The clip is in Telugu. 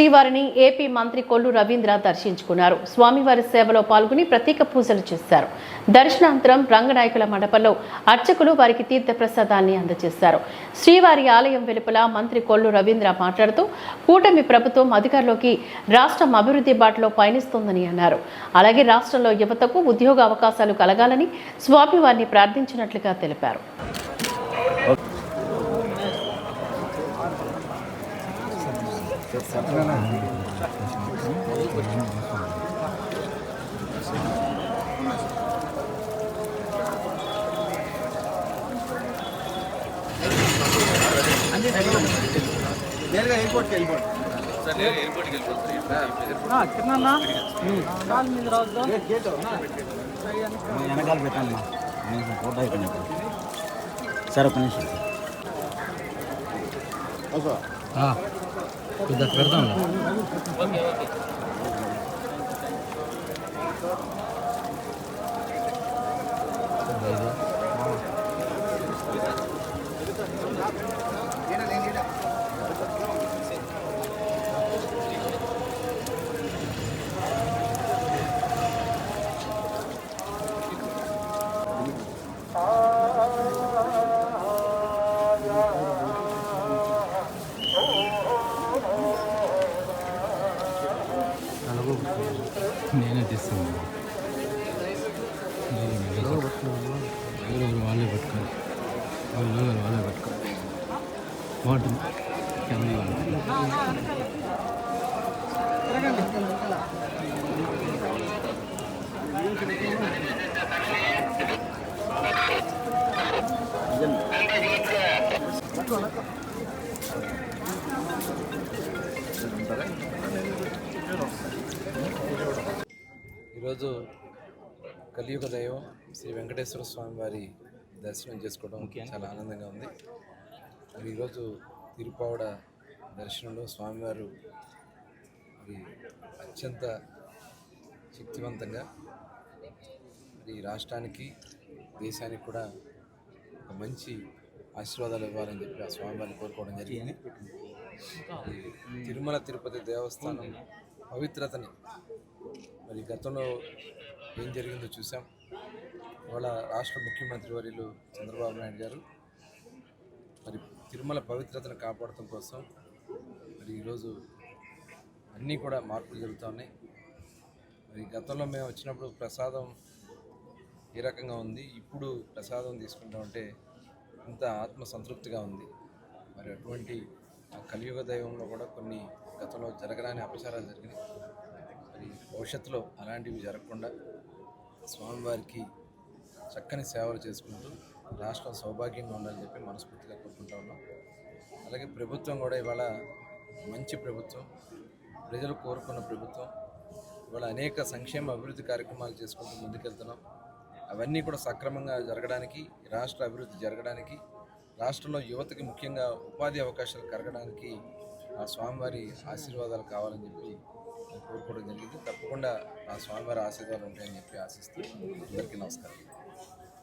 శ్రీవారిని ఏపీ మంత్రి కొల్లు రవీంద్ర దర్శించుకున్నారు. స్వామివారి సేవలో పాల్గొని ప్రత్యేక పూజలు చేశారు. దర్శనానంతరం రంగనాయకుల మండపంలో అర్చకులు వారికి తీర్థ ప్రసాదాన్ని అందజేశారు. శ్రీవారి ఆలయం వెలుపల మంత్రి కొల్లు రవీంద్ర మాట్లాడుతూ కూటమి ప్రభుత్వం అధికారంలోకి రాష్ట్రం అభివృద్ధి బాటలో పయనిస్తోందని అన్నారు. అలాగే రాష్ట్రంలో యువతకు ఉద్యోగ అవకాశాలు కలగాలని స్వామివారిని ప్రార్థించినట్లుగా తెలిపారు. ఎయిర్పోర్ట్కి వెళ్ళిపోండి సార్. ఎయిర్పోర్ట్కి వెనకాల పెట్టాను ఫోటో అయిపోయినా సార్. ఒక నిమిషం పెడతాం. నేనే తీస్తాను. వాళ్ళే పెట్టుకోవాలి, వాళ్ళే పెట్టుకోవాలి. బాగుంటుంది ఫ్యామిలీ వాళ్ళు. ఈరోజు కలియుగ దైవం శ్రీ వెంకటేశ్వర స్వామి వారి దర్శనం చేసుకోవడం చాలా ఆనందంగా ఉంది. మరి ఈరోజు తిరుపావడ దర్శనంలో స్వామివారు మరి అత్యంత శక్తివంతంగా మరి రాష్ట్రానికి దేశానికి కూడా ఒక మంచి ఆశీర్వాదాలు ఇవ్వాలని చెప్పి ఆ స్వామివారిని కోరుకోవడం జరిగింది. తిరుమల తిరుపతి దేవస్థానం పవిత్రతని మరి గతంలో ఏం జరిగిందో చూసాం. ఇవాళ రాష్ట్ర ముఖ్యమంత్రి వర్యులు చంద్రబాబు నాయుడు గారు మరి తిరుమల పవిత్రతను కాపాడటం కోసం మరి ఈరోజు అన్నీ కూడా మార్పులు జరుగుతూ ఉన్నాయి. మరి గతంలో మేము వచ్చినప్పుడు ప్రసాదం ఏ రకంగా ఉంది, ఇప్పుడు ప్రసాదం తీసుకుంటా ఉంటే ఇంత ఆత్మ సంతృప్తిగా ఉంది. మరి అటువంటి కలియుగ దైవంలో కూడా కొన్ని గతంలో జరగరాని అపచారాలు జరిగినాయి. మరి భవిష్యత్తులో అలాంటివి జరగకుండా స్వామివారికి చక్కని సేవలు చేసుకుంటూ రాష్ట్రం సౌభాగ్యంగా ఉండాలని చెప్పి మనస్ఫూర్తిగా కోరుకుంటా ఉన్నాం. అలాగే ప్రభుత్వం కూడా ఇవాళ మంచి ప్రభుత్వం, ప్రజలు కోరుకున్న ప్రభుత్వం. ఇవాళ అనేక సంక్షేమ అభివృద్ధి కార్యక్రమాలు చేసుకుంటూ ముందుకెళ్తున్నాం. అవన్నీ కూడా సక్రమంగా జరగడానికి, రాష్ట్ర అభివృద్ధి జరగడానికి, రాష్ట్రంలో యువతకి ముఖ్యంగా ఉపాధి అవకాశాలు కలగడానికి ఆ స్వామివారి ఆశీర్వాదాలు కావాలని చెప్పి కోరుకోవడం జరిగింది. తప్పకుండా ఆ స్వామివారి ఆశీర్వాదాలు ఉంటాయని చెప్పి ఆశిస్తూ అందరికీ నమస్కారం.